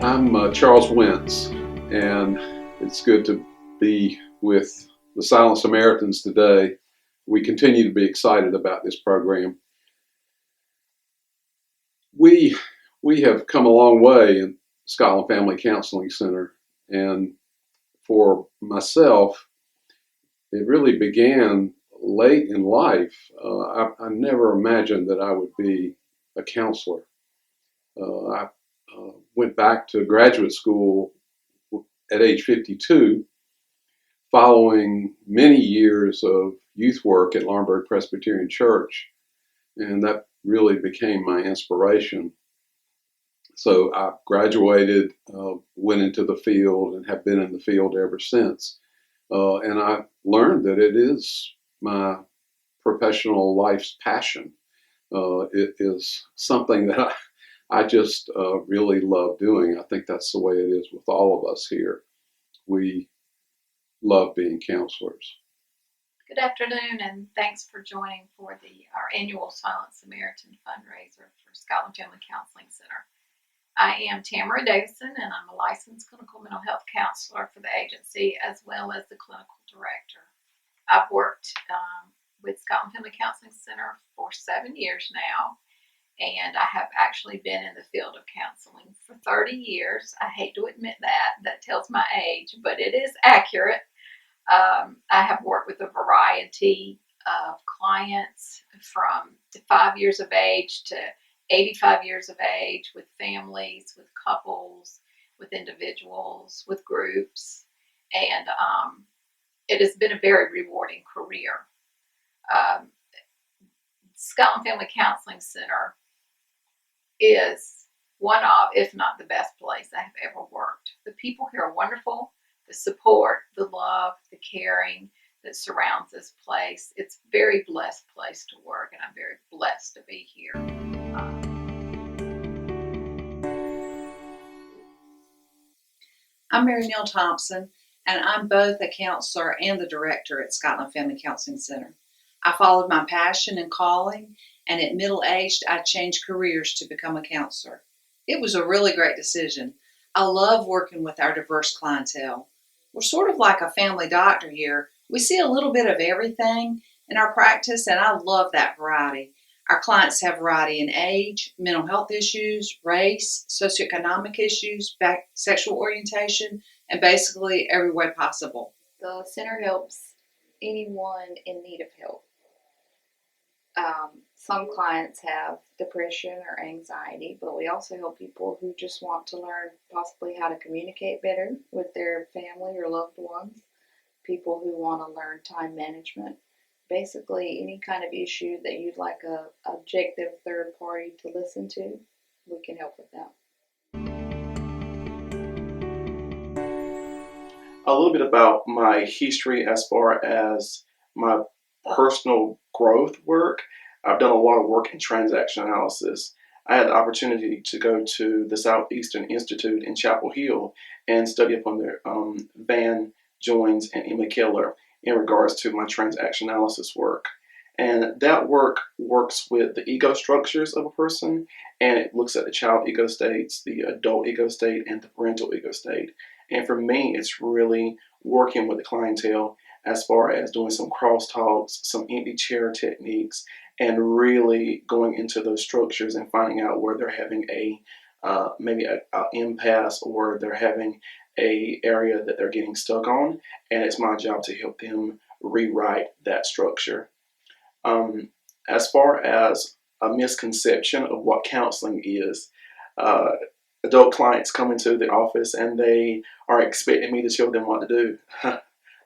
I'm Charles Wentz, and it's good to be with the Silent Samaritans today. We continue to be excited about this program. We we have come a long way in Scotland Family Counseling Center, and for myself, it really began late in life. I never imagined that I would be a counselor. I went back to graduate school at age 52 following many years of youth work at Laurinburg Presbyterian Church, and that really became my inspiration. So I graduated, went into the field, and have been in the field ever since. And I learned that it is my professional life's passion. It is something that I just really love doing. I think that's the way it is with all of us here. We love being counselors. Good afternoon, and thanks for joining for our annual Silent Samaritan fundraiser for Scotland Family Counseling Center. I am Tamara Davison, and I'm a licensed clinical mental health counselor for the agency as well as the clinical director. I've worked with Scotland Family Counseling Center for 7 years now, and I have actually been in the field of counseling for 30 years. I hate to admit that tells my age, but it is accurate. I have worked with a variety of clients from 5 years of age to 85 years of age, with families, with couples, with individuals, with groups, and it has been a very rewarding career. Scotland Family Counseling Center is one of, if not the best place I have ever worked. The people here are wonderful. The support, the love, the caring that surrounds this place. It's a very blessed place to work, and I'm very blessed to be here. I'm Mary Neal Thompson, and I'm both a counselor and the director at Scotland Family Counseling Center. I followed my passion and calling, and at middle-aged, I changed careers to become a counselor. It was a really great decision. I love working with our diverse clientele. We're sort of like a family doctor here. We see a little bit of everything in our practice, and I love that variety. Our clients have variety in age, mental health issues, race, socioeconomic issues, sexual orientation, and basically every way possible. The center helps anyone in need of help. Some clients have depression or anxiety, but we also help people who just want to learn possibly how to communicate better with their family or loved ones, people who want to learn time management. Basically, any kind of issue that you'd like a objective third party to listen to, we can help with that. A little bit about my history as far as my personal growth work. I've done a lot of work in transaction analysis. I had the opportunity to go to the Southeastern Institute in Chapel Hill and study up under Van Joins and Emily Keller in regards to my transaction analysis work. And that work works with the ego structures of a person, and it looks at the child ego states, the adult ego state, and the parental ego state. And for me, it's really working with the clientele as far as doing some crosstalks, some empty chair techniques, and really going into those structures and finding out where they're having maybe an impasse, or they're having a area that they're getting stuck on. And it's my job to help them rewrite that structure. As far as a misconception of what counseling is, adult clients come into the office and they are expecting me to tell them what to do.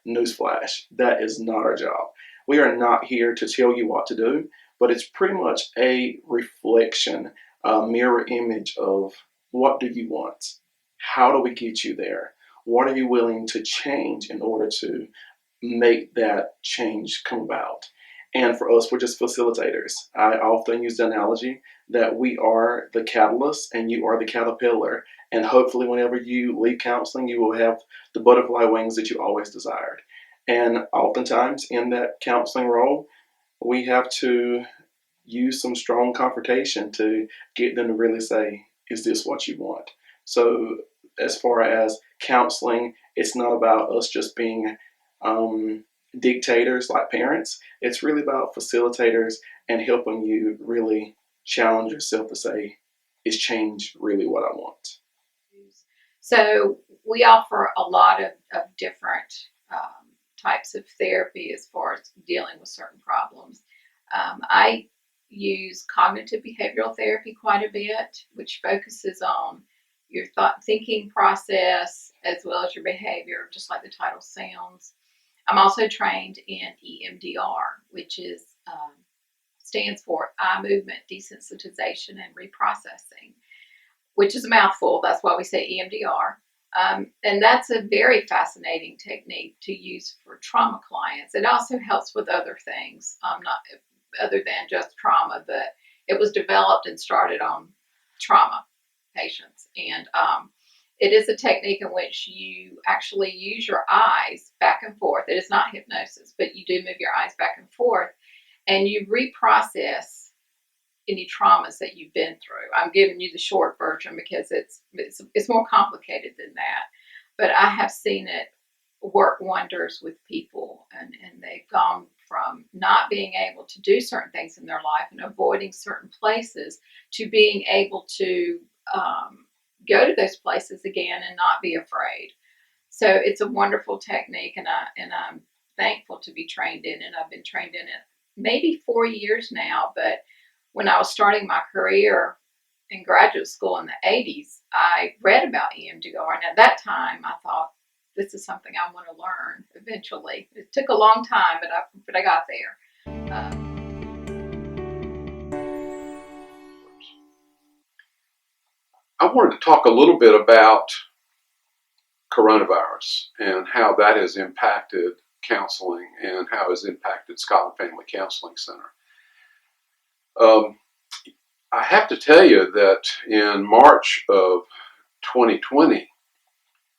Newsflash, that is not our job. We are not here to tell you what to do, but it's pretty much a reflection, a mirror image of what do you want? How do we get you there? What are you willing to change in order to make that change come about? And for us, we're just facilitators. I often use the analogy that we are the catalyst and you are the caterpillar. And hopefully whenever you leave counseling, you will have the butterfly wings that you always desired. And oftentimes in that counseling role, we have to use some strong confrontation to get them to really say, is this what you want? So as far as counseling, it's not about us just being dictators like parents. It's really about facilitators and helping you really challenge yourself to say, is change really what I want? So we offer a lot of different types of therapy as far as dealing with certain problems. I use cognitive behavioral therapy quite a bit, which focuses on your thinking process as well as your behavior, just like the title sounds. I'm also trained in EMDR, which stands for eye movement desensitization and reprocessing, which is a mouthful. That's why we say EMDR. And that's a very fascinating technique to use for trauma clients. It also helps with other things, not other than just trauma, but it was developed and started on trauma patients. And it is a technique in which you actually use your eyes back and forth. It is not hypnosis, but you do move your eyes back and forth, and you reprocess any traumas that you've been through. I'm giving you the short version because it's more complicated than that. But I have seen it work wonders with people, and they've gone from not being able to do certain things in their life and avoiding certain places to being able to go to those places again and not be afraid. So it's a wonderful technique, and I'm thankful to be trained in it. I've been trained in it maybe 4 years now, but when I was starting my career in graduate school in the 80s, I read about EMDR, and at that time I thought, this is something I want to learn eventually. It took a long time, but I got there. I wanted to talk a little bit about coronavirus and how that has impacted counseling and how it has impacted Scotland Family Counseling Center. I have to tell you that in March of 2020,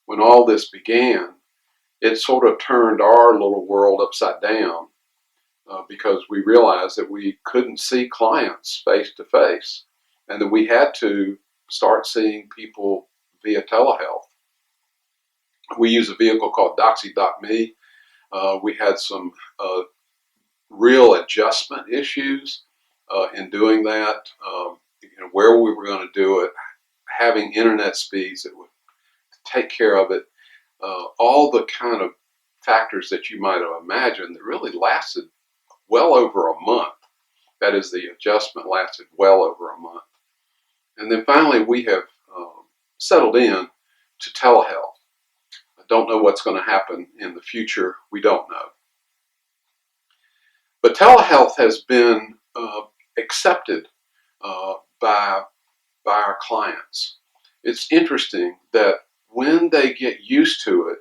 when all this began, it sort of turned our little world upside down because we realized that we couldn't see clients face to face and that we had to start seeing people via telehealth. We use a vehicle called Doxy.me. We had some real adjustment issues in doing that. Where we were going to do it, having internet speeds that would take care of it, all the kind of factors that you might have imagined that really lasted well over a month. That is, the adjustment lasted well over a month. And then finally we have settled in to telehealth. I don't know what's going to happen in the future. We don't know. But telehealth has been accepted by our clients. It's interesting that when they get used to it,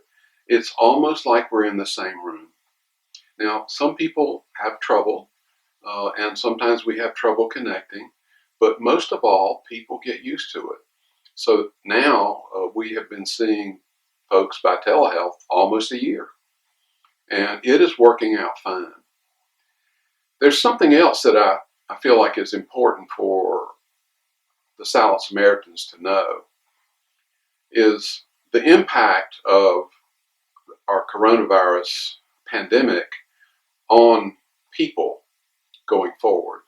it's almost like we're in the same room. Now, some people have trouble, and sometimes we have trouble connecting, but most of all, people get used to it. So now we have been seeing folks by telehealth almost a year, and it is working out fine. There's something else that I feel like is important for the Silent Samaritans to know is the impact of our coronavirus pandemic on people going forward.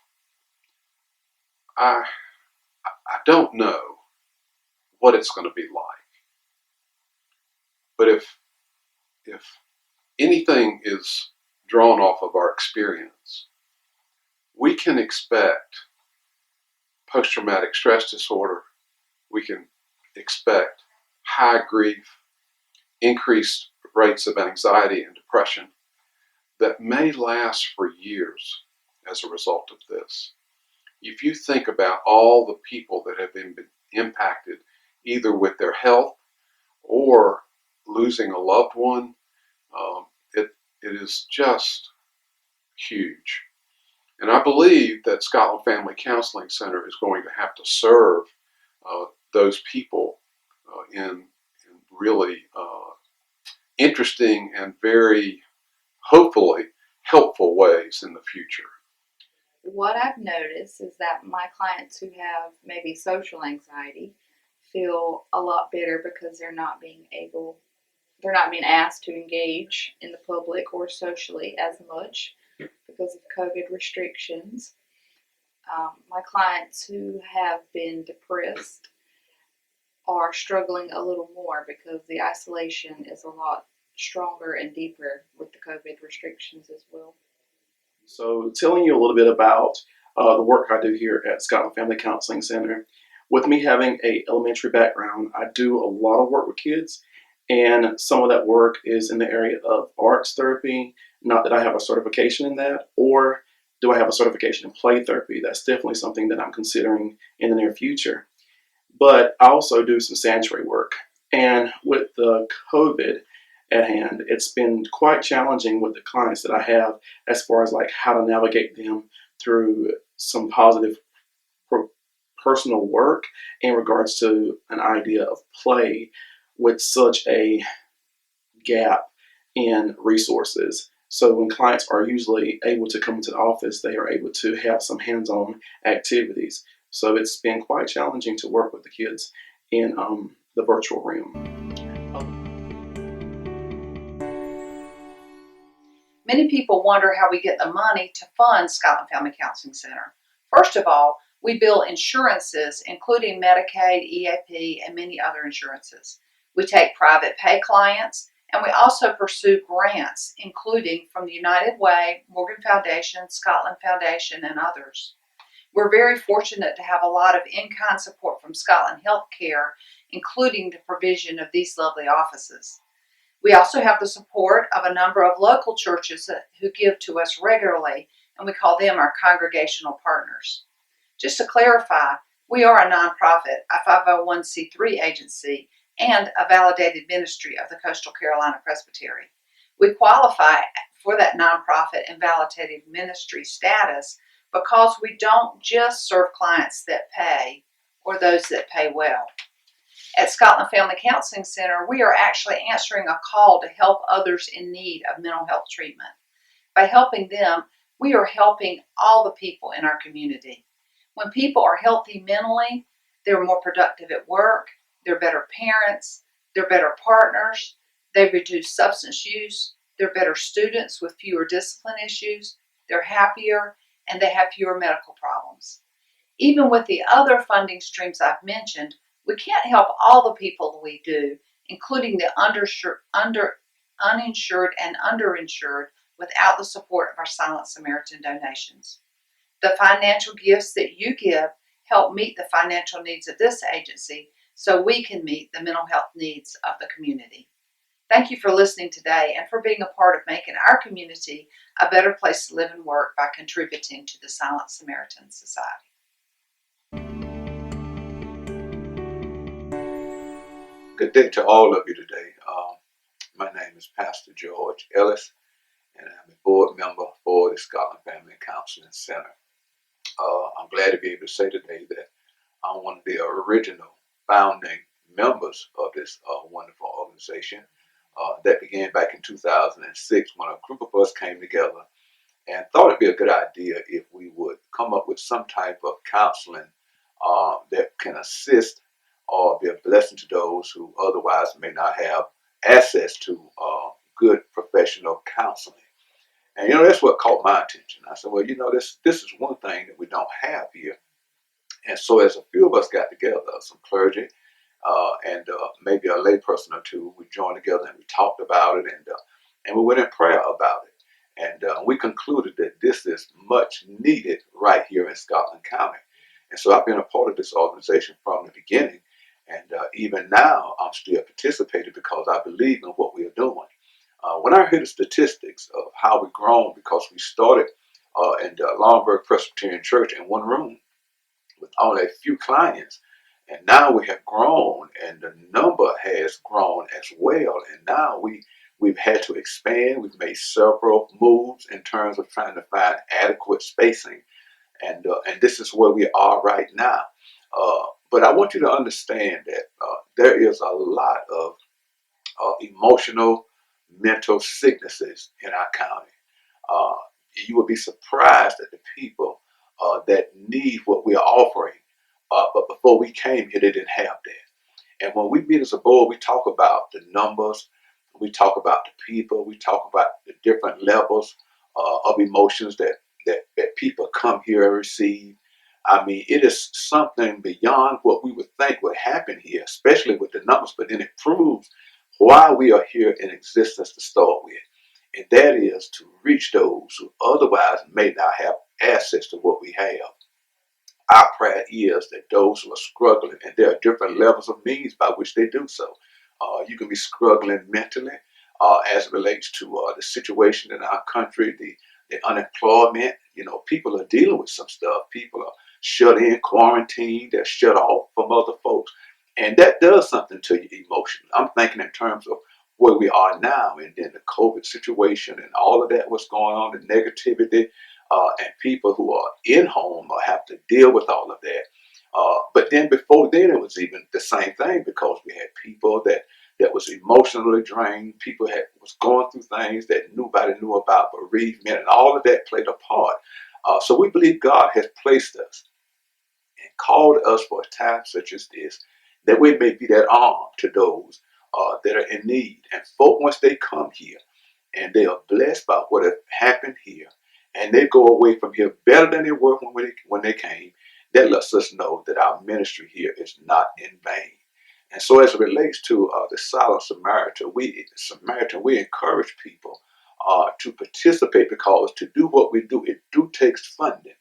I don't know what it's going to be like, but if anything is drawn off of our experience, we can expect post-traumatic stress disorder. We can expect high grief, increased rates of anxiety and depression that may last for years as a result of this. If you think about all the people that have been impacted either with their health or losing a loved one, it is just huge. And I believe that Scotland Family Counseling Center is going to have to serve those people in really interesting and very hopefully helpful ways in the future. What I've noticed is that my clients who have maybe social anxiety feel a lot better because they're not being asked to engage in the public or socially as much because of COVID restrictions. My clients who have been depressed are struggling a little more because the isolation is a lot stronger and deeper with the COVID restrictions as well. So, telling you a little bit about the work I do here at Scotland Family Counseling Center. With me having a elementary background, I do a lot of work with kids, and some of that work is in the area of arts therapy. Not that I have a certification in that, or do I have a certification in play therapy? That's definitely something that I'm considering in the near future. But I also do some sanctuary work. And with the COVID at hand, it's been quite challenging with the clients that I have as far as like how to navigate them through some positive personal work in regards to an idea of play with such a gap in resources. So when clients are usually able to come into the office, they are able to have some hands-on activities. So it's been quite challenging to work with the kids in the virtual realm. Many people wonder how we get the money to fund Scotland Family Counseling Center. First of all, we bill insurances, including Medicaid, EAP, and many other insurances. We take private pay clients, and we also pursue grants, including from the United Way, Morgan Foundation, Scotland Foundation, and others. We're very fortunate to have a lot of in-kind support from Scotland Healthcare, including the provision of these lovely offices. We also have the support of a number of local churches who give to us regularly, and we call them our congregational partners. Just to clarify, we are a nonprofit, a 501c3 agency, and a validated ministry of the Coastal Carolina Presbytery. We qualify for that nonprofit and validated ministry status because we don't just serve clients that pay or those that pay well. At Scotland Family Counseling Center, we are actually answering a call to help others in need of mental health treatment. By helping them, we are helping all the people in our community. When people are healthy mentally, they're more productive at work, they're better parents, they're better partners, they reduce substance use, they're better students with fewer discipline issues, they're happier, and they have fewer medical problems. Even with the other funding streams I've mentioned, we can't help all the people we do, including the uninsured and underinsured, without the support of our Silent Samaritan donations. The financial gifts that you give help meet the financial needs of this agency so we can meet the mental health needs of the community. Thank you for listening today and for being a part of making our community a better place to live and work by contributing to the Silent Samaritan Society. Good day to all of you today. My name is Pastor George Ellis, and I'm a board member for the Scotland Family Counseling Center. I'm glad to be able to say today that I'm one of the original founding members of this wonderful organization that began back in 2006 when a group of us came together and thought it'd be a good idea if we would come up with some type of counseling that can assist or be a blessing to those who otherwise may not have access to good professional counseling. And that's what caught my attention. I said, well, this is one thing that we don't have here. And so as a few of us got together, some clergy and maybe a lay person or two, we joined together and we talked about it, and we went in prayer about it. And we concluded that this is much needed right here in Scotland County. And so I've been a part of this organization from the beginning. And even now, I'm still participating because I believe in what we are doing. When I hear the statistics of how we've grown, because we started in the Laurinburg Presbyterian Church in one room with only a few clients, and now we have grown, and the number has grown as well. And now we've had to expand. We've made several moves in terms of trying to find adequate spacing, and this is where we are right now. But I want you to understand that there is a lot of emotional, mental sicknesses in our county. Uh, you would be surprised at the people that need what we are offering. But before we came here, they didn't have that. And when we meet as a board, we talk about the numbers, we talk about the people, we talk about the different levels of emotions that people come here and receive. I mean, it is something beyond what we would think would happen here, especially with the numbers, but then it proves why we are here in existence to start with. And that is to reach those who otherwise may not have access to what we have. Our prayer is that those who are struggling, and there are different levels of means by which they do so. You can be struggling mentally as it relates to the situation in our country, the unemployment. You know, people are dealing with some stuff. People are shut in, quarantined, they're shut off from other folks. And that does something to your emotions. I'm thinking in terms of where we are now and then the COVID situation and all of that, what's going on, the negativity, and people who are in home or have to deal with all of that. But then before then, it was even the same thing because we had people that was emotionally drained. People was going through things that nobody knew about, bereavement, and all of that played a part. So we believe God has placed us and called us for a time such as this, that we may be that arm to those that are in need. And folk, once they come here, and they are blessed by what has happened here, and they go away from here better than they were when they came. That lets us know that our ministry here is not in vain. And so, as it relates to the Silent Samaritan, we encourage people to participate because to do what we do, it do takes funding.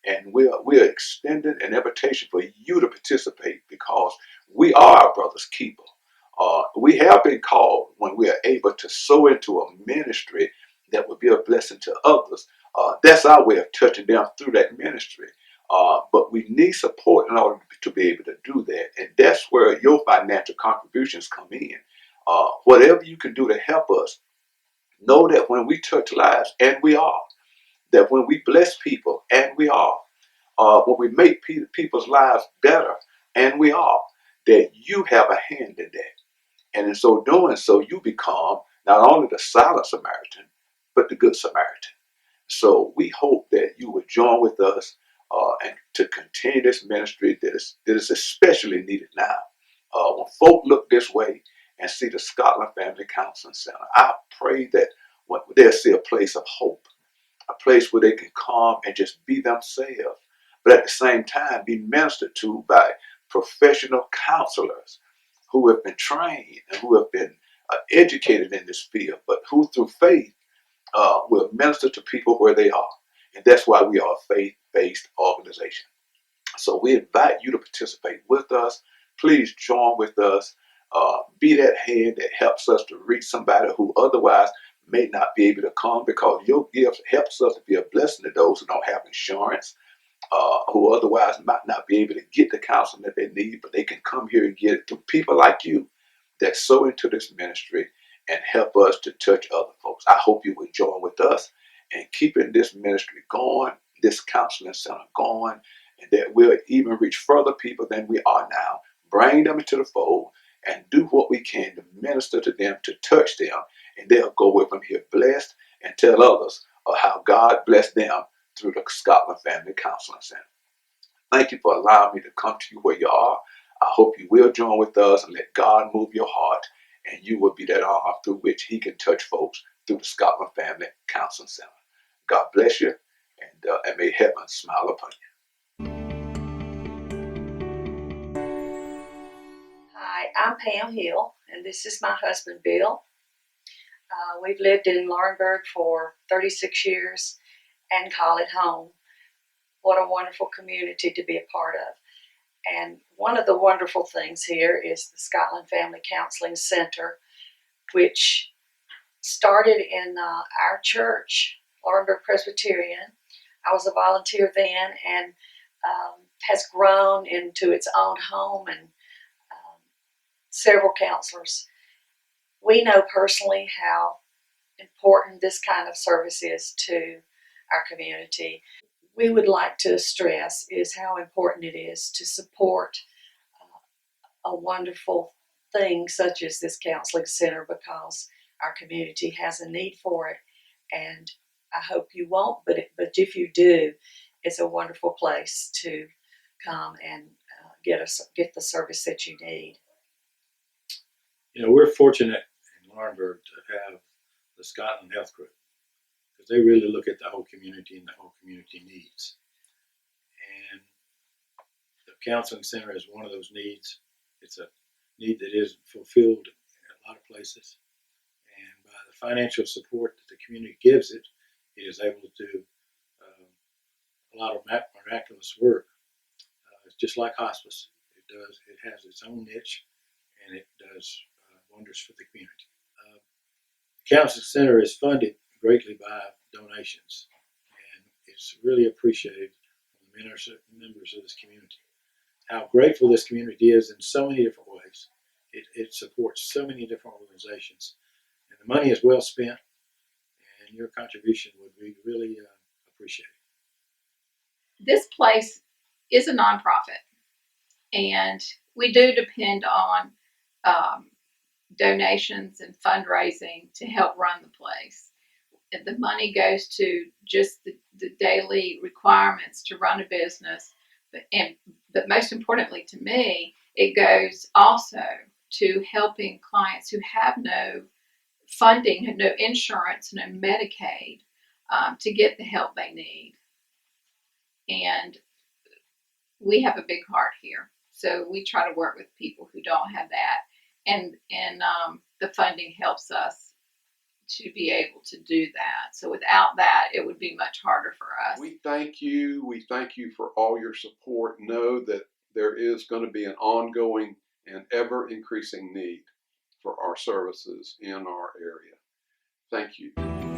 And we're extending an invitation for you to participate because we are our brother's keeper. We have been called when we are able to sow into a ministry that will be a blessing to others. That's our way of touching them through that ministry. But we need support in order to be able to do that. And that's where your financial contributions come in. Whatever you can do to help us, know that when we touch lives, and we are, that when we bless people, and we are, when we make people's lives better, and we are, that you have a hand in that. And in so doing so, you become not only the silent Samaritan, but the good Samaritan. So we hope that you will join with us and to continue this ministry that is especially needed now. When folk look this way and see the Scotland Family Counseling Center, I pray that they'll see a place of hope, a place where they can come and just be themselves, but at the same time be ministered to by professional counselors who have been trained and who have been educated in this field, but who through faith will minister to people where they are. And that's why we are a faith-based organization. So we invite you to participate with us. Please join with us. Be that hand that helps us to reach somebody who otherwise may not be able to come because your gift helps us to be a blessing to those who don't have insurance, who otherwise might not be able to get the counseling that they need, but they can come here and get it through people like you that sow into this ministry and help us to touch other folks. I hope you will join with us in keeping this ministry going, this counseling center going, and that we'll even reach further people than we are now. Bring them into the fold and do what we can to minister to them, to touch them, and they'll go away from here blessed and tell others of how God blessed them through the Scotland Family Counseling Center. Thank you for allowing me to come to you where you are. I hope you will join with us and let God move your heart, and you will be that arm through which He can touch folks through the Scotland Family Counseling Center. God bless you, and may heaven smile upon you. Hi, I'm Pam Hill, and this is my husband, Bill. We've lived in Laurinburg for 36 years and call it home. What a wonderful community to be a part of. And one of the wonderful things here is the Scotland Family Counseling Center, which started in our church, Laurinburg Presbyterian. I was a volunteer then, and has grown into its own home and several counselors. We know personally how important this kind of service is to our community. We would like to stress is how important it is to support a wonderful thing such as this counseling center because our community has a need for it, and I hope you won't, but if you do, it's a wonderful place to come and get the service that you need. we're fortunate in Laurinburg to have the Scotland Health Group because they really look at the whole community and the whole community needs. And the counseling center is one of those needs. It's a need that isn't fulfilled in a lot of places. And by the financial support that the community gives it, it is able to do a lot of miraculous work. It's just like hospice. It has its own niche, and it does wonders for the community. The counseling center is funded greatly by donations, and it's really appreciated from the members of this community. How grateful this community is in so many different ways. It supports so many different organizations, and the money is well spent, and your contribution would be really appreciated. This place is a nonprofit, and we do depend on donations and fundraising to help run the place. And the money goes to just the daily requirements to run a business, but most importantly to me, it goes also to helping clients who have no funding, no insurance, no Medicaid, to get the help they need. And we have a big heart here, so we try to work with people who don't have that, and the funding helps us to be able to do that. So without that, it would be much harder for us. We thank you. We thank you for all your support. Know that there is going to be an ongoing and ever increasing need for our services in our area. Thank you.